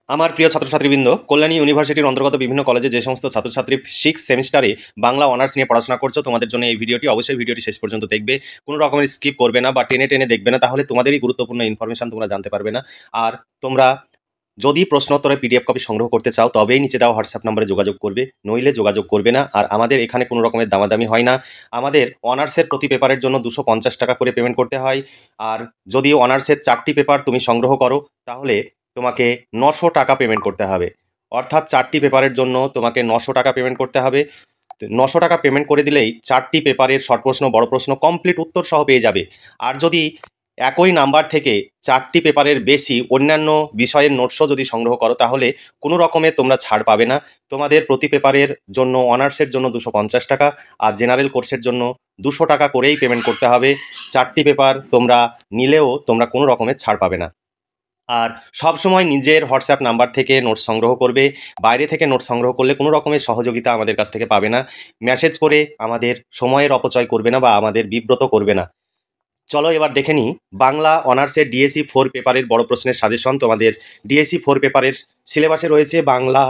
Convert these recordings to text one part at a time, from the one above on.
আমার প্রিয় ছাত্রছাত্রীবৃন্দ, কল্যাণী ইউনিভার্সিটির অন্তর্গত বিভিন্ন কলেজে যে সমস্ত ছাত্রছাত্রী 6 সেমিস্টারে বাংলা অনার্স নিয়ে পড়াশোনা করছো, তোমাদের জন্য এই ভিডিওটি অবশ্যই ভিডিওটি শেষ পর্যন্ত দেখবে। কোনো রকমের স্কিপ করবে না বা টেনে টেনে দেখবে না, তাহলে তোমাদেরই গুরুত্বপূর্ণ ইনফরমেশন তোমরা জানতে পারবে না। আর তোমরা যদি প্রশ্নোত্তরের পিডিএফ কপি সংগ্রহ করতে চাও তবেই নিচে দেওয়া হোয়াটসঅ্যাপ নম্বরে যোগাযোগ করবে, নইলে যোগাযোগ করবে না। আর আমাদের এখানে কোনো রকমের দামাদামি হয় না। আমাদের অনার্সের প্রতি পেপারের জন্য 250 টাকা করে পেমেন্ট করতে হয়। আর যদি অনার্সের 4টি পেপার তুমি সংগ্রহ করো তাহলে তোমাকে 900 টাকা পেমেন্ট করতে হবে। অর্থাৎ 4টি পেপারের জন্য তোমাকে 900 টাকা পেমেন্ট করতে হবে। 900 টাকা পেমেন্ট করে দিলেই 4টি পেপারের শর্ট প্রশ্ন, বড় প্রশ্ন কমপ্লিট উত্তর সহ পেয়ে যাবে। আর যদি একই নাম্বার থেকে 4টি পেপারের বেশি অন্যান্য বিষয়ের নোটসও যদি সংগ্রহ করো তাহলে কোনো রকমে তোমরা ছাড় পাবে না। তোমাদের প্রতি পেপারের জন্য অনার্সের জন্য 250 টাকা আর জেনারেল কোর্সের জন্য 200 টাকা করেই পেমেন্ট করতে হবে। 4টি পেপার তোমরা নিলেও তোমরা কোনো রকমের ছাড় পাবে না। আর সবসময় নিজের হোয়াটসঅ্যাপ নাম্বার থেকে নোটস সংগ্রহ করবে। বাইরে থেকে নোটস সংগ্রহ করলে কোনো রকমের সহযোগিতা আমাদের কাছ থেকে পাবে না। মেসেজ করে আমাদের সময়ের অপচয় করবে না বা আমাদের বিব্রত করবে না। চলো এবার দেখে নিই বাংলা অনার্সের ডিএসসি 4 পেপারের বড় প্রশ্নের সাজেশন। তোমাদের ডিএসসি 4 পেপারের সিলেবাসে রয়েছে বাংলা,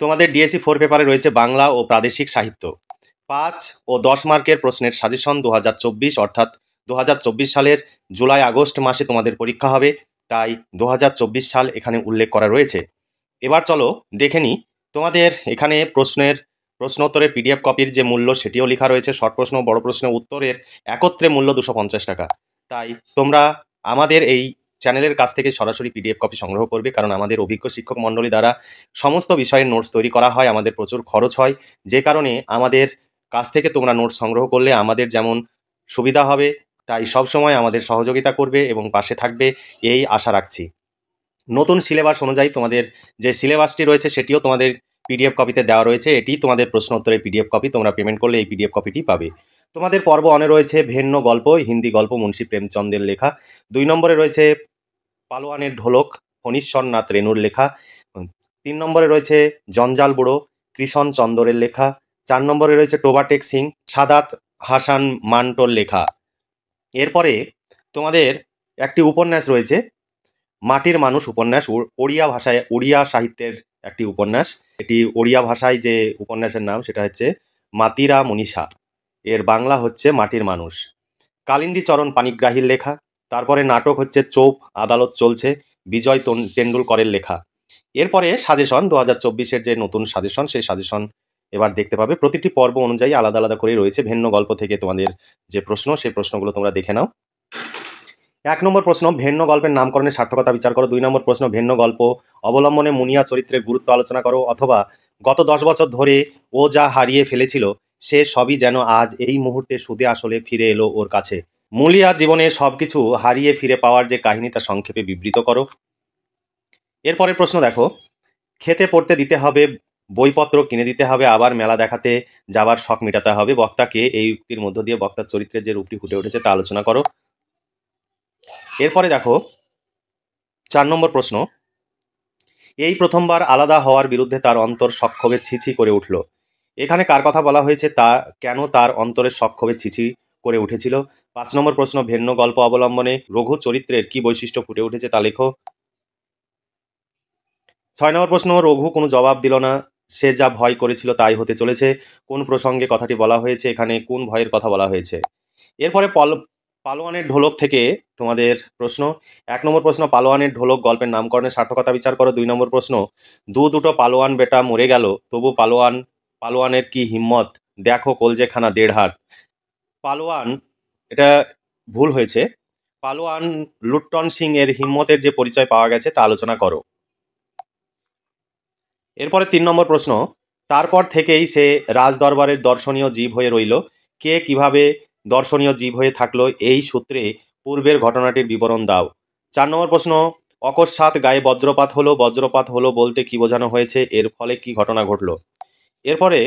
তোমাদের ডিএসসি 4 পেপারে রয়েছে বাংলা ও প্রাদেশিক সাহিত্য। 5 ও 10 মার্কের প্রশ্নের সাজেশন 2024, অর্থাৎ 2024 সালের জুলাই আগস্ট মাসে তোমাদের পরীক্ষা হবে, তাই 2024 সাল এখানে উল্লেখ করা রয়েছে। এবার চলো দেখে নিই তোমাদের এখানে প্রশ্নোত্তরের পিডিএফ কপির যে মূল্য সেটিও লেখা রয়েছে। শর্ট প্রশ্ন বড় প্রশ্নের উত্তরের একত্রে মূল্য 250 টাকা। তাই তোমরা আমাদের এই চ্যানেলের কাছ থেকে সরাসরি পিডিএফ কপি সংগ্রহ করবে, কারণ আমাদের অভিজ্ঞ শিক্ষক মণ্ডলী দ্বারা সমস্ত বিষয়ের নোটস তৈরি করা হয়। আমাদের প্রচুর খরচ হয়, যে কারণে আমাদের কাছ থেকে তোমরা নোটস সংগ্রহ করলে আমাদের যেমন সুবিধা হবে, তাই সবসময় আমাদের সহযোগিতা করবে এবং পাশে থাকবে এই আশা রাখছি। নতুন সিলেবাস অনুযায়ী তোমাদের যে সিলেবাসটি রয়েছে সেটিও তোমাদের পিডিএফ কপিতে দেওয়া রয়েছে। এটি তোমাদের প্রশ্ন উত্তরের পিডিএফ কপি। তোমরা পেমেন্ট করলে এই পিডিএফ কপিটি পাবে। তোমাদের পর্ব অনে রয়েছে ভেন্ন গল্প, হিন্দি গল্প মুন্সী প্রেমচন্দের লেখা। 2 নম্বরে রয়েছে পালোয়ানের ঢোলক, ফণীশ্বরনাথ রেণুর লেখা। 3 নম্বরে রয়েছে জঞ্জাল বুড়ো, কৃষণ চন্দরের লেখা। 4 নম্বরে রয়েছে টোবাটেক সিং, সাদাত হাসান মান্টোর লেখা। এরপরে তোমাদের একটি উপন্যাস রয়েছে মাটির মানুষ উপন্যাস, ওড়িয়া ভাষায়, ওড়িয়া সাহিত্যের একটি উপন্যাস। এটি ওড়িয়া ভাষায় যে উপন্যাসের নাম সেটা হচ্ছে মাতিরা মনীষা, এর বাংলা হচ্ছে মাটির মানুষ। কালিন্দী চরণ পানিগ্রাহীর লেখা। তারপরে নাটক হচ্ছে চোপ আদালত চলছে, বিজয় তেন্ডুলকরের লেখা। এরপরে সাজেশন 2024-এর যে নতুন সাজেশন, সেই সাজেশন এবার দেখতে পাবে। প্রতিটি পর্ব অনুযায়ী আলাদা আলাদা করে রয়েছে। ভিন্ন গল্প থেকে তোমাদের যে প্রশ্ন, সেই প্রশ্নগুলো তোমরা দেখে নাও। 1 নম্বর প্রশ্ন, ভিন্ন গল্পের নামকরণের সার্থকতা বিচার করো। 2 নম্বর প্রশ্ন, ভিন্ন গল্প অবলম্বনে মুনিয়া চরিত্রের গুরুত্ব আলোচনা করো, অথবা গত 10 বছর ধরে ও যা হারিয়ে ফেলেছিল সে সবই যেন আজ এই মুহূর্তে সুদে আসলে ফিরে এলো ওর কাছে। মুলিয়ার জীবনে সবকিছু হারিয়ে ফিরে পাওয়ার যে কাহিনী তা সংক্ষেপে বিবৃত করো। এরপরের প্রশ্ন দেখো, খেতে পড়তে দিতে হবে, বইপত্র কিনে দিতে হবে, আবার মেলা দেখাতে যাবার শখ মেটাতে হবে। বক্তাকে এই উক্তির মধ্য দিয়ে বক্তার চরিত্রের যে রূপটি ফুটে উঠেছে তা আলোচনা করো। এরপরে দেখো 4 নম্বর প্রশ্ন, এই প্রথমবার আলাদা হওয়ার বিরুদ্ধে তার অন্তর সক্ষোভে ছিছি করে উঠল। এখানে কার কথা বলা হয়েছে, তা কেন তার অন্তরের সক্ষোভে ছিছি করে উঠেছিল। 5 নম্বর প্রশ্ন, ভিন্ন গল্প অবলম্বনে রঘু চরিত্রের কি বৈশিষ্ট্য ফুটে উঠেছে তা লেখো। 6 নম্বর প্রশ্ন, রঘু কোনো জবাব দিল না, সে যা ভয় করেছিল তাই হতে চলেছে। কোন প্রসঙ্গে কথাটি বলা হয়েছে, এখানে কোন ভয়ের কথা বলা হয়েছে। এরপরে পালোয়ানের ঢোলক থেকে তোমাদের প্রশ্ন। 1 নম্বর প্রশ্ন, পালোয়ানের ঢোলক গল্পের নামকরণের সার্থকতা বিচার করো। 2 নম্বর প্রশ্ন, দুটো পালোয়ান বেটা মরে গেল তবু পালোয়ানের কি হিম্মত, দেখো কলজেখানা 1.5 হাত। পালোয়ান, এটা ভুল হয়েছে, পালোয়ান লুট্টন সিং এর হিম্মতের যে পরিচয় পাওয়া গেছে তা আলোচনা করো। এরপরে 3 নম্বর প্রশ্ন, তারপর থেকেই সে রাজদরবারের দর্শনীয় জীব হয়ে রইল। কে কিভাবে দর্শনীয় জীব হয়ে থাকলো এই সূত্রে পূর্বের ঘটনাটির বিবরণ দাও। 4 নম্বর প্রশ্ন, অকস্মাৎ গায়ে বজ্রপাত হলো বলতে কি বোঝানো হয়েছে, এর ফলে কি ঘটনা ঘটলো। এরপরে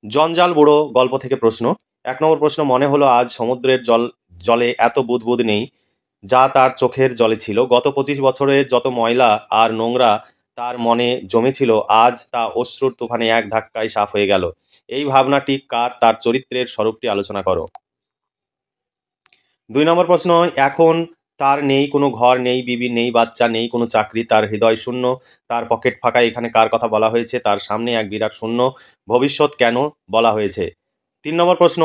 জঞ্জাল বুড়ো গল্প থেকে প্রশ্ন। 1 নম্বর প্রশ্ন, মনে হলো আজ সমুদ্রের জলে এত বুদবুদ নেই যা তার চোখের জলে ছিল। গত 25 বছরে যত ময়লা আর নোংরা তার মনে জমেছিল আজ তা অশ্রুর তুফানে এক ধাক্কায় সাফ হয়ে গেল। এই ভাবনাটি কার, তার চরিত্রের স্বরূপটি আলোচনা করো। 2 নম্বর প্রশ্ন, এখন তার নেই কোনো ঘর, নেই বিবি, নেই বাচ্চা, নেই কোনো চাকরি, তার হৃদয় শূন্য, তার পকেট ফাঁকা। এখানে কার কথা বলা হয়েছে? তার সামনে এক বিরাট শূন্য। ভবিষ্যৎ কেন বলা হয়েছে? 3 নম্বর প্রশ্ন,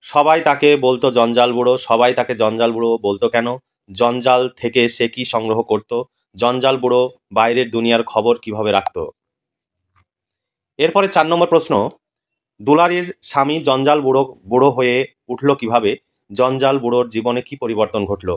সবাই তাকে বলতো জঞ্জাল বুড়ো। সবাই তাকে জঞ্জাল বুড়ো বলতো কেন? জঞ্জাল থেকে সে কি সংগ্রহ করত? জঞ্জাল বুড়ো বাইরের দুনিয়ার খবর কিভাবে রাখতো? এরপরে 4 নম্বর প্রশ্ন, দুলারীর স্বামী জঞ্জাল বুড়ো বুড়ো হয়ে উঠল কিভাবে? জঞ্জাল বুড়োর জীবনে কি পরিবর্তন ঘটলো?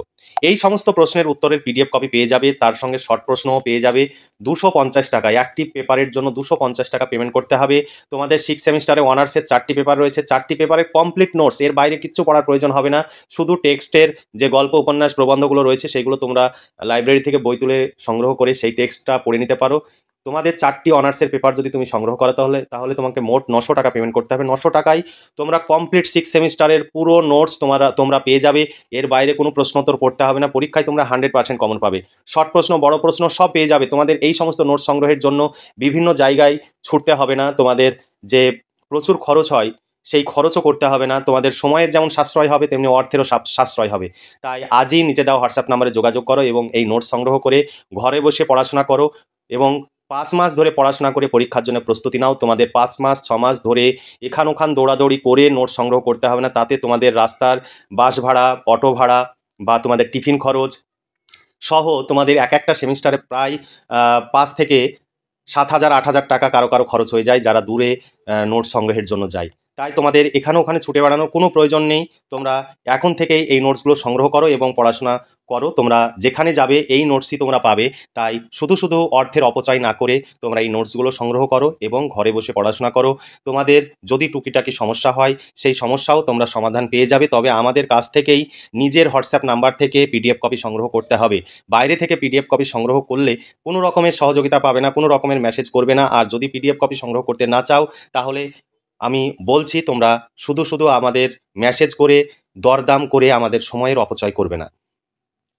এই সমস্ত প্রশ্নের উত্তরের পিডিএফ কপি পেয়ে যাবে, তার সঙ্গে শর্ট প্রশ্নও পেয়ে যাবে। 250 টাকা একটি পেপারের জন্য 250 টাকা পেমেন্ট করতে হবে। তোমাদের 6 সেমিস্টারে অনার্সের 4টি পেপার রয়েছে, 4টি পেপারের কমপ্লিট নোটস, এর বাইরে কিচ্ছু পড়ার প্রয়োজন হবে না। শুধু টেক্সটের যে গল্প উপন্যাস প্রবন্ধগুলো রয়েছে সেগুলো তোমরা লাইব্রেরি থেকে বই তুলে সংগ্রহ করে সেই টেক্সটটা পড়ে নিতে পারো। তোমাদের 4টি অনার্সের পেপার যদি তুমি সংগ্রহ করো তাহলে তোমাকে মোট 900 টাকা পেমেন্ট করতে হবে। 900 টাকায় তোমরা কমপ্লিট 6 সেমিস্টারের পুরো নোটস তোমরা পেয়ে যাবে। এর বাইরে কোনো প্রশ্নোত্তর পড়তে হবে না। পরীক্ষায় তোমরা 100% কমন পাবে। শর্ট প্রশ্ন, বড় প্রশ্ন সব পেয়ে যাবে। তোমাদের এই সমস্ত নোটস সংগ্রহের জন্য বিভিন্ন জায়গায় ছুটতে হবে না। তোমাদের যে প্রচুর খরচ হয় সেই খরচও করতে হবে না। তোমাদের সময়ের যেমন সাশ্রয় হবে তেমনি অর্থেরও সাশ্রয় হবে। তাই আজই নিচে দেওয়া হোয়াটসঅ্যাপ নাম্বারে যোগাযোগ করো এবং এই নোটস সংগ্রহ করে ঘরে বসে পড়াশোনা করো এবং 5 মাস ধরে পড়াশোনা করে পরীক্ষার জন্য প্রস্তুতি নাও। তোমাদের 5 মাস 6 মাস ধরে এখান ওখান দৌড়াদৌড়ি করে নোট সংগ্রহ করতে হবে না। তাতে তোমাদের রাস্তার বাস ভাড়া, অটো ভাড়া বা তোমাদের টিফিন খরচ সহ তোমাদের এক একটা সেমিস্টারে প্রায় 5 থেকে 7,000 8,000 টাকা কারো কারো খরচ হয়ে যায় যারা দূরে নোট সংগ্রহের জন্য যায়। তাই তোমাদের এখানে ওখানে ছুটে বেড়ানোর কোনো প্রয়োজন নেই। তোমরা এখন থেকেই এই নোটসগুলো সংগ্রহ করো এবং পড়াশোনা করো। তোমরা যেখানে যাবে এই নোটসই তোমরা পাবে। তাই শুধু শুধু অর্থের অপচয় না করে তোমরা এই নোটসগুলো সংগ্রহ করো এবং ঘরে বসে পড়াশোনা করো। তোমাদের যদি টুকিটাকি সমস্যা হয় সেই সমস্যাও তোমরা সমাধান পেয়ে যাবে। তবে আমাদের কাছ থেকেই নিজের হোয়াটসঅ্যাপ নাম্বার থেকে পিডিএফ কপি সংগ্রহ করতে হবে। বাইরে থেকে পিডিএফ কপি সংগ্রহ করলে কোনো রকমের সহযোগিতা পাবে না, কোনো রকমের মেসেজ করবে না। আর যদি পিডিএফ কপি সংগ্রহ করতে না চাও তাহলে আমি বলছি তোমরা শুধু শুধু আমাদের মেসেজ করে দরদাম করে আমাদের সময়ের অপচয় করবে না।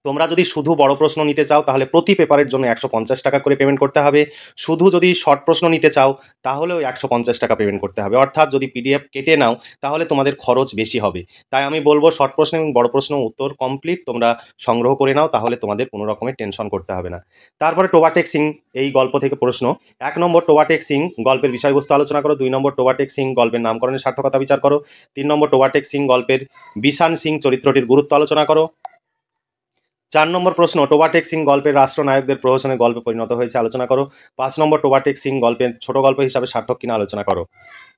তোমরা যদি শুধু বড় প্রশ্ন নিতে চাও তাহলে প্রতি পেপারের জন্য 150 টাকা করে পেমেন্ট করতে হবে। শুধু যদি শর্ট প্রশ্ন নিতে চাও তাহলেও 150 টাকা পেমেন্ট করতে হবে। অর্থাৎ যদি পিডিএফ কেটে নাও তাহলে তোমাদের খরচ বেশি হবে। তাই আমি বলবো শর্ট প্রশ্ন এবং বড় প্রশ্ন উত্তর কমপ্লিট তোমরা সংগ্রহ করে নাও, তাহলে তোমাদের কোনো রকমের টেনশন করতে হবে না। তারপরে টোবাটেক সিং এই গল্প থেকে প্রশ্ন। 1 নম্বর টোবাটেক সিং গল্পের বিষয়বস্তু আলোচনা করো। 2 নম্বর টোবাটেক সিং গল্পের নামকরণের সার্থকতা বিচার করো। 3 নম্বর টোবাটেক সিং গল্পের বিশান সিং চরিত্রটির গুরুত্ব আলোচনা করো। 4 নম্বর প্রশ্ন, টোবাটেক সিং গল্পের রাষ্ট্রনায়কদের প্রহসনে গল্পে পরিণত হয়েছে আলোচনা করো। 5 নম্বর টোবাটেক সিং গল্পের ছোট গল্প হিসাবে সার্থক কিনা আলোচনা করো।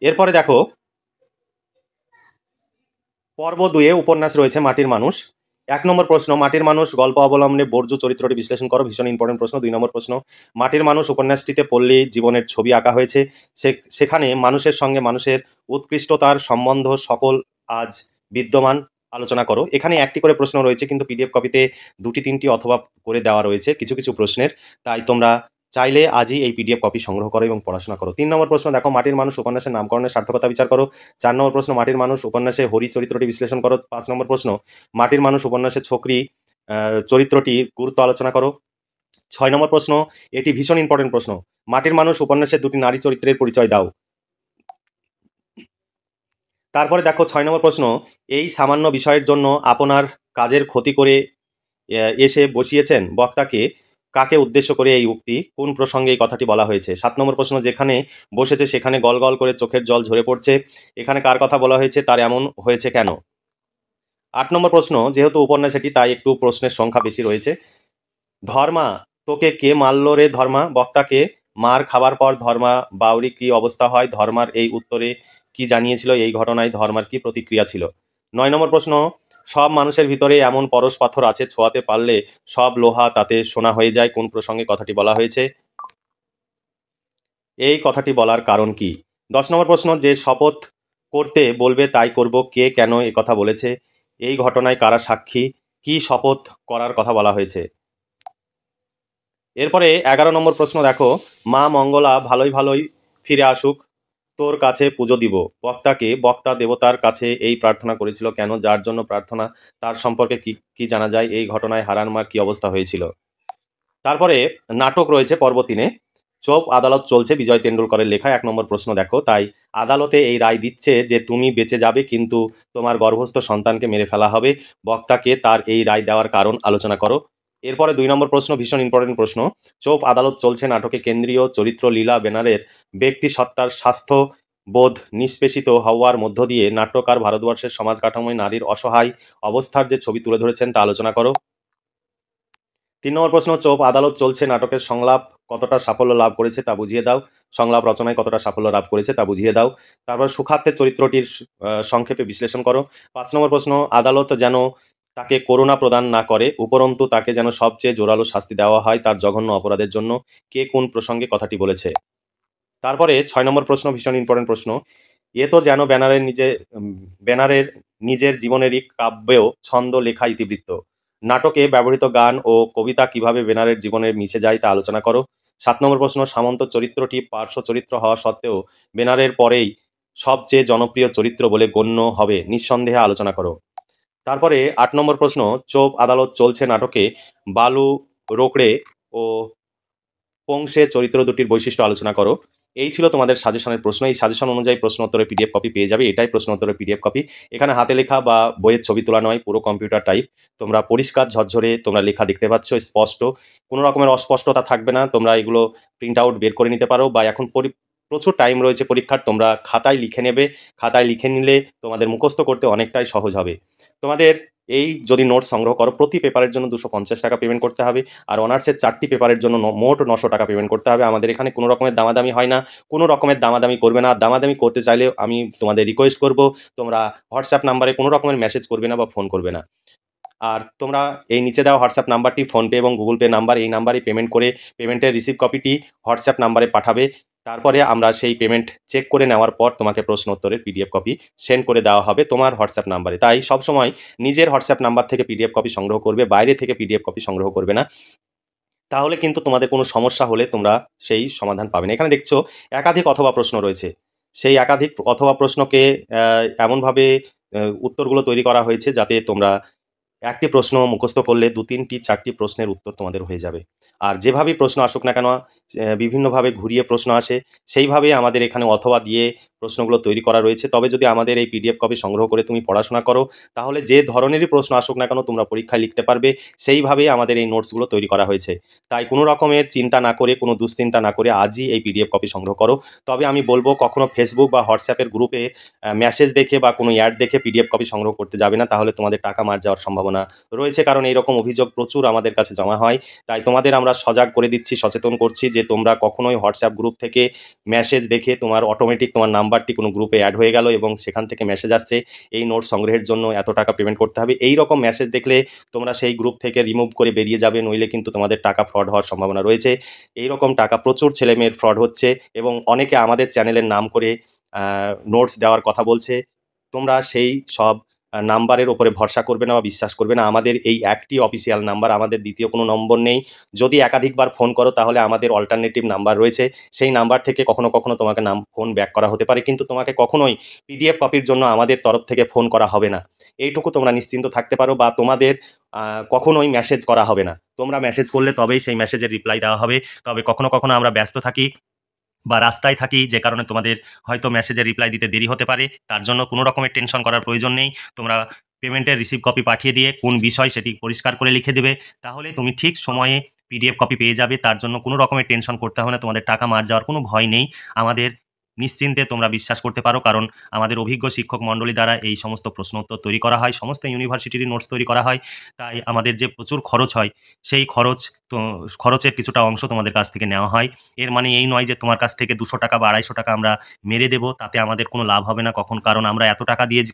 এরপরে দেখো পর্ব 2-এ উপন্যাস রয়েছে মাটির মানুষ। 1 নম্বর প্রশ্ন, মাটির মানুষ গল্প অবলম্বনে বর্জু চরিত্রটি বিশ্লেষণ করো। ভীষণ ইম্পর্টেন্ট প্রশ্ন। 2 নম্বর প্রশ্ন, মাটির মানুষ উপন্যাসটিতে পল্লী জীবনের ছবি আঁকা হয়েছে। সেখানে মানুষের সঙ্গে মানুষের উৎকৃষ্টতার সম্বন্ধ সকল আজ বিদ্যমান আলোচনা করো। এখানে একটি করে প্রশ্ন রয়েছে কিন্তু পিডিএফ কপিতে 2টি 3টি অথবা করে দেওয়া রয়েছে কিছু কিছু প্রশ্নের। তাই তোমরা চাইলে আজই এই পিডিএফ কপি সংগ্রহ করো এবং পড়াশোনা করো। 3 নম্বর প্রশ্ন দেখো, মাটির মানুষ উপন্যাসের নামকরণের সার্থকতা বিচার করো। 4 নম্বর প্রশ্ন, মাটির মানুষ উপন্যাসে হরি চরিত্রটি বিশ্লেষণ করো। 5 নম্বর প্রশ্ন, মাটির মানুষ উপন্যাসে ছোকরি চরিত্রটি গুরুত্ব আলোচনা করো। 6 নম্বর প্রশ্ন, এটি ভীষণ ইম্পর্টেন্ট প্রশ্ন, মাটির মানুষ উপন্যাসের 2টি নারী চরিত্রের পরিচয় দাও। তারপরে দেখো 6 নম্বর প্রশ্ন, এই সামান্য বিষয়ের জন্য আপনার কাজের ক্ষতি করে এসে বসিয়েছেন বক্তাকে, কাকে উদ্দেশ্য করে এই উক্তি, কোন প্রসঙ্গে এই কথাটি বলা হয়েছে। 7 নম্বর প্রশ্ন, যেখানে বসেছে সেখানে গল গল করে চোখের জল ঝরে পড়ছে, এখানে কার কথা বলা হয়েছে, তার এমন হয়েছে কেন। 8 নম্বর প্রশ্ন, যেহেতু উপন্যাস এটি তাই একটু প্রশ্নের সংখ্যা বেশি রয়েছে। ধর্মা, তোকে কে মারল রে ধর্মা, বক্তাকে মার খাবার পর ধর্মা বাউরি কি অবস্থা হয়, ধর্মার এই উত্তরে কি জানিয়েছিল, এই ঘটনায় ধর্মার কি প্রতিক্রিয়া ছিল। 9 নম্বর প্রশ্ন, সব মানুষের ভিতরে এমন পরশ পাথর আছে ছোঁয়াতে পারলে সব লোহা তাতে সোনা হয়ে যায়, কোন প্রসঙ্গে কথাটি বলা হয়েছে, এই কথাটি বলার কারণ কি। 10 নম্বর প্রশ্ন, যে শপথ করতে বলবে তাই করব, কে কেন এ কথা বলেছে, এই ঘটনায় কারা সাক্ষী, কি শপথ করার কথা বলা হয়েছে। এরপরে 11 নম্বর প্রশ্ন দেখো, মা মঙ্গলা ভালোই ভালোই ফিরে আসুক, তোর কাছে পুজো দিব, বক্তা দেবতার কাছে এই প্রার্থনা করেছিল কেন, যার জন্য প্রার্থনা তার সম্পর্কে কি কি জানা যায়, এই ঘটনায় হারান মার কি অবস্থা হয়েছিল। তারপরে নাটক রয়েছে পর্ব 3-এ। চোপ আদালত চলছে বিজয় তেন্ডুলকরের লেখা 1 নম্বর প্রশ্ন দেখো। তাই আদালতে এই রায় দিচ্ছে যে তুমি বেঁচে যাবে কিন্তু তোমার গর্ভস্থ সন্তানকে মেরে ফেলা হবে। বক্তাকে তার এই রায় দেওয়ার কারণ আলোচনা করো। এরপরে 2 নম্বর প্রশ্ন ভীষণ ইম্পর্টেন্ট প্রশ্ন। চোপ আদালত চলছে নাটকে কেন্দ্রীয় চরিত্র লীলা বেনারের ব্যক্তি সত্তার স্বাস্থ্য বোধ নিষ্পেষিত হওয়ার মধ্য দিয়ে নাট্যকার ভারতবর্ষের সমাজ কাঠামোয় নারীর অসহায় অবস্থার যে ছবি তুলে ধরেছেন তা আলোচনা করো। 3 নম্বর প্রশ্ন, চোপ আদালত চলছে নাটকের সংলাপ কতটা সাফল্য লাভ করেছে তা বুঝিয়ে দাও। সংলাপ রচনায় কতটা সাফল্য লাভ করেছে তা বুঝিয়ে দাও। তারপর সুখাত্যের চরিত্রটির সংক্ষেপে বিশ্লেষণ করো। 5 নম্বর প্রশ্ন, আদালত যেন তাকে করুণা প্রদান না করে, উপরন্তু তাকে যেন সবচেয়ে জোরালো শাস্তি দেওয়া হয় তার জঘন্য অপরাধের জন্য, কে কোন প্রসঙ্গে কথাটি বলেছে। তারপরে 6 নম্বর প্রশ্ন ভীষণ ইম্পর্টেন্ট প্রশ্ন, এ তো যেন ব্যানারের নিজের জীবনেরই কাব্যেও ছন্দ লেখা ইতিবৃত্ত। নাটকে ব্যবহৃত গান ও কবিতা কিভাবে ব্যানারের জীবনে মিশে যায় তা আলোচনা করো। 7 নম্বর প্রশ্ন, সামন্ত চরিত্রটি পার্শ্ব চরিত্র হওয়া সত্ত্বেও ব্যানারের পরেই সবচেয়ে জনপ্রিয় চরিত্র বলে গণ্য হবে নিঃসন্দেহে আলোচনা করো। তারপরে 8 নম্বর প্রশ্ন, চোপ আদালত চলছে নাটকে বালু রোকড়ে ও পংশে চরিত্র দুটির বৈশিষ্ট্য আলোচনা করো। এই ছিল তোমাদের সাজেশনের প্রশ্ন। এই সাজেশন অনুযায়ী প্রশ্ন উত্তরের পিডিএফ কপি পেয়ে যাবে। এটাই প্রশ্ন উত্তরের পিডিএফ কপি। এখানে হাতে লেখা বা বইয়ের ছবি তোলা নয়, পুরো কম্পিউটার টাইপ। তোমরা পরিষ্কার ঝরঝরে তোমরা লেখা দেখতে পাচ্ছ, স্পষ্ট, কোনো রকমের অস্পষ্টতা থাকবে না। তোমরা এগুলো প্রিন্ট আউট বের করে নিতে পারো, বা এখন প্রচুর টাইম রয়েছে পরীক্ষার, তোমরা খাতায় লিখে নেবে। খাতায় লিখে নিলে তোমাদের মুখস্থ করতে অনেকটাই সহজ হবে। তোমাদের এই যদি নোট সংগ্রহ করো, প্রতি পেপারের জন্য 250 টাকা পেমেন্ট করতে হবে। আর অনার্সের 4টি পেপারের জন্য মোট 900 টাকা পেমেন্ট করতে হবে। আমাদের এখানে কোনো রকমের দামাদামি হয় না, কোনো রকমের দামাদামি করবে না। দামাদামি করতে চাইলে আমি তোমাদের রিকোয়েস্ট করব, তোমরা হোয়াটসঅ্যাপ নাম্বারে কোনো রকমের মেসেজ করবে না বা ফোন করবে না। আর তোমরা এই নিচে দেওয়া হোয়াটসঅ্যাপ নাম্বারটি ফোনপে এবং গুগল পে নাম্বার, এই নাম্বারে পেমেন্ট করে পেমেন্টের রিসিভ কপিটি হোয়াটসঅ্যাপ নাম্বারে পাঠাবে। তারপরে আমরা সেই পেমেন্ট চেক করে নেওয়ার পর তোমাকে প্রশ্ন উত্তরের পিডিএফ কপি সেন্ড করে দেওয়া হবে তোমার হোয়াটসঅ্যাপ নাম্বারে। তাই সবসময় নিজের হোয়াটসঅ্যাপ নাম্বার থেকে পিডিএফ কপি সংগ্রহ করবে, বাইরে থেকে পিডিএফ কপি সংগ্রহ করবে না। তাহলে কিন্তু তোমাদের কোনো সমস্যা হলে তোমরা সেই সমাধান পাবে না। এখানে দেখছো একাধিক অথবা প্রশ্ন রয়েছে। সেই একাধিক অথবা প্রশ্নকে এমনভাবে উত্তরগুলো তৈরি করা হয়েছে যাতে তোমরা একটি প্রশ্ন মুখস্থ করলে 2, 3টি, 4টি প্রশ্নের উত্তর তোমাদের হয়ে যাবে। আর যেভাবেই প্রশ্ন আসুক না কেন, বিভিন্নভাবে ঘুরিয়ে প্রশ্ন আসে, সেইভাবেই আমাদের এখানে অথবা দিয়ে প্রশ্নগুলো তৈরি করা রয়েছে। তবে যদি আমাদের এই পিডিএফ কপি সংগ্রহ করে তুমি পড়াশোনা করো, তাহলে যে ধরনেরই প্রশ্ন আসুক না কেন তোমরা পরীক্ষায় লিখতে পারবে। সেইভাবেই আমাদের এই নোটসগুলো তৈরি করা হয়েছে। তাই কোনো রকমের চিন্তা না করে, কোনো দুশ্চিন্তা না করে আজই এই পিডিএফ কপি সংগ্রহ করো। তবে আমি বলবো, কখনো ফেসবুক বা হোয়াটসঅ্যাপের গ্রুপে মেসেজ দেখে বা কোনো অ্যাড দেখে পিডিএফ কপি সংগ্রহ করতে যাবে না, তাহলে তোমাদের টাকা মার যাওয়ার সম্ভাবনা রয়েছে। কারণ এইরকম অভিযোগ প্রচুর আমাদের কাছে জমা হয়। তাই তোমাদের আমরা সজাগ করে দিচ্ছি, সচেতন করছি যে তোমরা কখনোই হোয়াটসঅ্যাপ গ্রুপ থেকে মেসেজ দেখে তোমার অটোমেটিক তোমার নাম্বারটি কোনো গ্রুপে অ্যাড হয়ে গেল এবং সেখান থেকে মেসেজ আসছে এই নোট সংগ্রহের জন্য এত টাকা পেমেন্ট করতে হবে, এই রকম মেসেজ দেখলে তোমরা সেই গ্রুপ থেকে রিমুভ করে বেরিয়ে যাবে, নইলে কিন্তু তোমাদের টাকা ফ্রড হওয়ার সম্ভাবনা রয়েছে। এই রকম টাকা প্রচুর ছেলেমেয়ের ফ্রড হচ্ছে এবং অনেকে আমাদের চ্যানেলের নাম করে নোটস দেওয়ার কথা বলছে। তোমরা সেই সব নাম্বারের ওপরে ভরসা করবে না বা বিশ্বাস করবে না। আমাদের এই একটি অফিসিয়াল নাম্বার, আমাদের দ্বিতীয় কোনো নম্বর নেই। যদি একাধিকবার ফোন করো তাহলে আমাদের অল্টারনেটিভ নাম্বার রয়েছে, সেই নাম্বার থেকে কখনো কখনো তোমাকে ফোন ব্যাক করা হতে পারে, কিন্তু তোমাকে কখনোই পিডিএফ কপির জন্য আমাদের তরফ থেকে ফোন করা হবে না। এইটুকু তোমরা নিশ্চিন্ত থাকতে পারো। বা তোমাদের কখনোই মেসেজ করা হবে না। তোমরা মেসেজ করলে তবেই সেই মেসেজের রিপ্লাই দেওয়া হবে। তবে কখনো কখনো আমরা ব্যস্ত থাকি বা রাস্তায় থাকি, যে কারণে তোমাদের হয়তো মেসেজের রিপ্লাই দিতে দেরি হতে পারে। তার জন্য কোনো রকমের টেনশন করার প্রয়োজন নেই। তোমরা পেমেন্টের রিসিভ কপি পাঠিয়ে দিয়ে কোন বিষয় সেটি পরিষ্কার করে লিখে দেবে, তাহলে তুমি ঠিক সময়ে পিডিএফ কপি পেয়ে যাবে। তার জন্য কোনো রকমের টেনশন করতে হবে না, তোমাদের টাকা মার যাওয়ার কোনো ভয় নেই। আমাদের নিশ্চিন্তে তোমরা বিশ্বাস করতে পারো, কারণ আমাদের অভিজ্ঞ শিক্ষক মণ্ডলী দ্বারা এই সমস্ত প্রশ্ন উত্তর তৈরি করা হয়, সমস্ত ইউনিভার্সিটির নোটস তৈরি করা হয়। তাই আমাদের যে প্রচুর খরচ হয়, সেই খরচের কিছুটা অংশ তোমাদের কাছ থেকে নেওয়া হয়। এর মানে এই নয় যে তোমার কাছ থেকে 200 টাকা বা 250 টাকা আমরা মেরে দেবো, তাতে আমাদের কোনো লাভ হবে না কখন। কারণ আমরা এত টাকা দিয়ে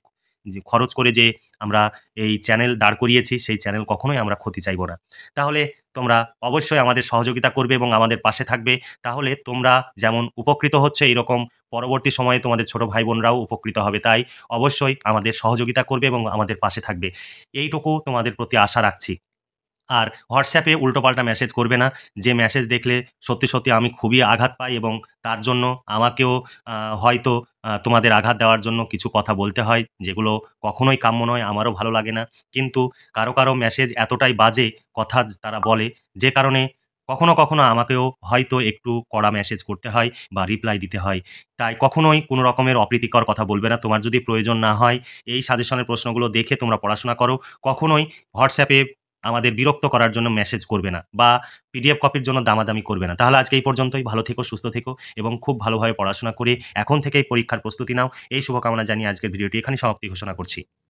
যে খরচ করে যে আমরা এই চ্যানেল দাঁড় করিয়েছি, সেই চ্যানেল কখনোই আমরা ক্ষতি চাইবো না। তাহলে তোমরা অবশ্যই আমাদের সহযোগিতা করবে এবং আমাদের পাশে থাকবে। তাহলে তোমরা যেমন উপকৃত হচ্ছে, এইরকম পরবর্তী সময়ে তোমাদের ছোট ভাই বোনরাও উপকৃত হবে। তাই অবশ্যই আমাদের সহযোগিতা করবে এবং আমাদের পাশে থাকবে, এইটুকু তোমাদের প্রতি আশা রাখছি। আর হোয়াটসঅ্যাপে উল্টোপাল্টা মেসেজ করবে না। যে মেসেজ দেখলে সত্যি, সত্যি আমি খুবই আঘাত পাই এবং তার জন্য আমাকেও হয়তো তোমাদের আঘাত দেওয়ার জন্য কিছু কথা বলতে হয়, যেগুলো কখনোই কাম্য নয়, আমারও ভালো লাগে না। কিন্তু কারো মেসেজ এতটাই বাজে কথা তারা বলে, যে কারণে কখনো কখনো আমাকেও হয়তো একটু কড়া মেসেজ করতে হয় বা রিপ্লাই দিতে হয়। তাই কখনোই কোনো রকমের অপ্রীতিকর কথা বলবে না। তোমার যদি প্রয়োজন না হয়, এই সাজেশনের প্রশ্নগুলো দেখে তোমরা পড়াশোনা করো। কখনোই WhatsApp-এ আমাদের বিরক্ত করার জন্য মেসেজ করবে না বা পিডিএফ কপির জন্য দামাদামি করবে না। তাহলে আজকে এই পর্যন্তই। ভালো থেকো, সুস্থ থেকো এবং খুব ভালোভাবে পড়াশোনা করে এখন থেকেই পরীক্ষার প্রস্তুতি নাও। এই শুভকামনা জানিয়ে আজকের ভিডিওটি এখানেই সমাপ্তি ঘোষণা করছি।